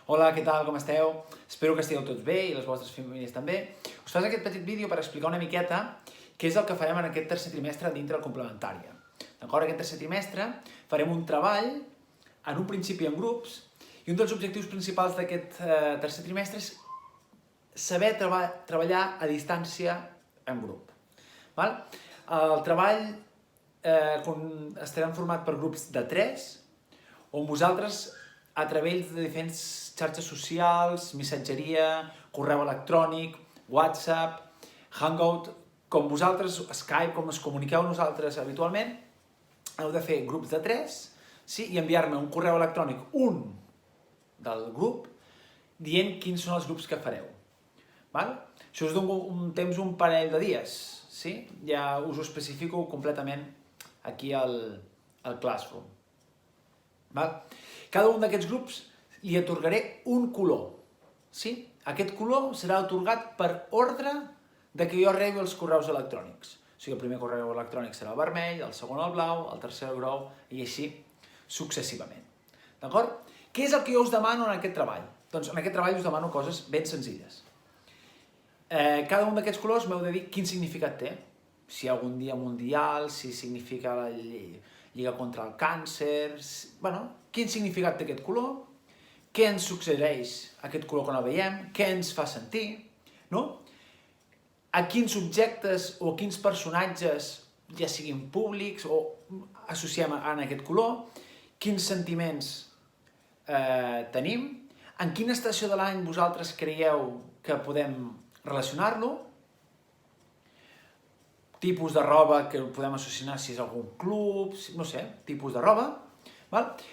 Hola, què tal, com esteu? Espero que estigueu tots bé i les vostres famílies també. Us faig aquest petit vídeo per explicar una miqueta què és el que farem en aquest tercer trimestre dintre la complementària. D'acord? Aquest tercer trimestre farem un treball, en un principi en grups, i un dels objectius principals d'aquest tercer trimestre és saber treballar a distància en grup. El treball estarà format per grups de 3, on vosaltres, a través de diferents xarxes socials, missatgeria, correu electrònic, WhatsApp, Hangout, com vosaltres, Skype, com es comuniqueu nosaltres habitualment, heu de fer grups de 3 i enviar-me un correu electrònic, un del grup, dient quins són els grups que fareu. Això us dono un temps, un parell de dies. Ja us ho especifico completament aquí al Classroom. Cada un d'aquests grups li atorgaré un color. Aquest color serà atorgat per ordre de que jo rebi els correus electrònics. O sigui, el primer correu electrònic serà el vermell, el segon el blau, el tercer el groc i així successivament. D'acord? Què és el que jo us demano en aquest treball? Doncs en aquest treball us demano coses ben senzilles. Cada un d'aquests colors m'heu de dir quin significat té. Si hi ha algun dia mundial, si significa la Lliga contra el càncer... Quin significat té aquest color? Què ens succeeix aquest color quan el veiem? Què ens fa sentir? A quins objectes o a quins personatges, ja siguin públics o associem en aquest color? Quins sentiments tenim? En quina estació de l'any vosaltres creieu que podem relacionar-lo? Tipus de roba que podem associar, si és algun club, no sé, tipus de roba.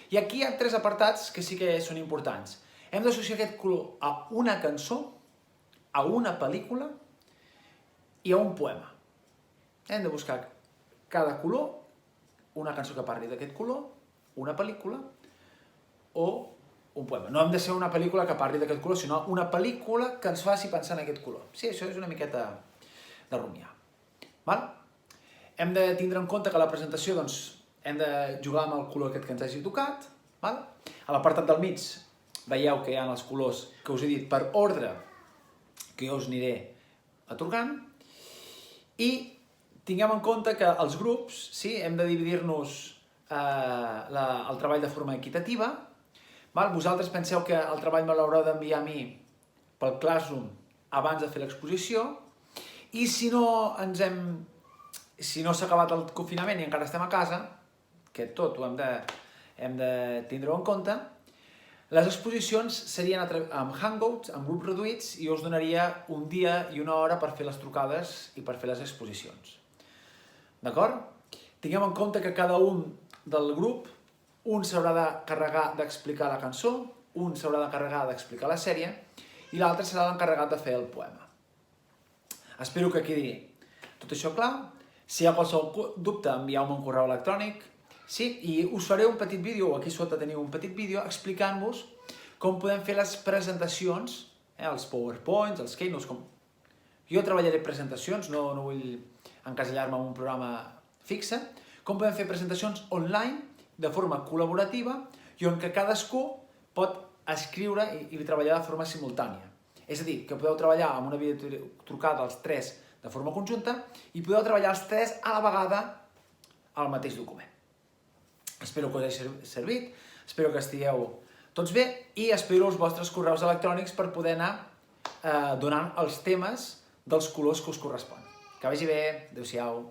I aquí hi ha 3 apartats que sí que són importants. Hem d'associar aquest color a una cançó, a una pel·lícula i a un poema. Hem de buscar cada color, una cançó que parli d'aquest color, una pel·lícula o un poema. No hem de ser una pel·lícula que parli d'aquest color, sinó una pel·lícula que ens faci pensar en aquest color. Sí, això és una miqueta de rumiar. Hem de tindre en compte que a la presentació hem de jugar amb el color aquest que ens hagi tocat. A l'apartat del mig veieu que hi ha els colors que us he dit per ordre que jo us aniré atorgant. I tinguem en compte que els grups hem de dividir-nos el treball de forma equitativa. Vosaltres penseu que el treball me l'haureu d'enviar a mi pel Classroom abans de fer l'exposició. I si no s'ha acabat el confinament i encara estem a casa, que tot ho hem de tindre en compte, les exposicions serien amb Hangouts, amb grups reduïts, i us donaria un dia i una hora per fer les trucades i per fer les exposicions. D'acord? Tinguem en compte que cada un del grup, un s'haurà de carregar d'explicar la cançó, un s'haurà de carregar d'explicar la sèrie, i l'altre serà l'encarregat de fer el poema. Espero que quedi tot això clar. Si hi ha qualsevol dubte, envieu-me un correu electrònic. I us faré un petit vídeo, aquí sota teniu un petit vídeo, explicant-vos com podem fer les presentacions, els PowerPoints, els Keynotes. Jo treballaré presentacions, no vull encasellar-me en un programa fixe. Com podem fer presentacions online, de forma col·laborativa, i on cadascú pot escriure i treballar de forma simultània. És a dir, que podeu treballar amb una videotrucada els 3 de forma conjunta i podeu treballar els 3 a la vegada al mateix document. Espero que us hagi servit, espero que estigueu tots bé i espero els vostres correus electrònics per poder anar donant els temes dels colors que us corresponen. Que vagi bé, adéu-siau.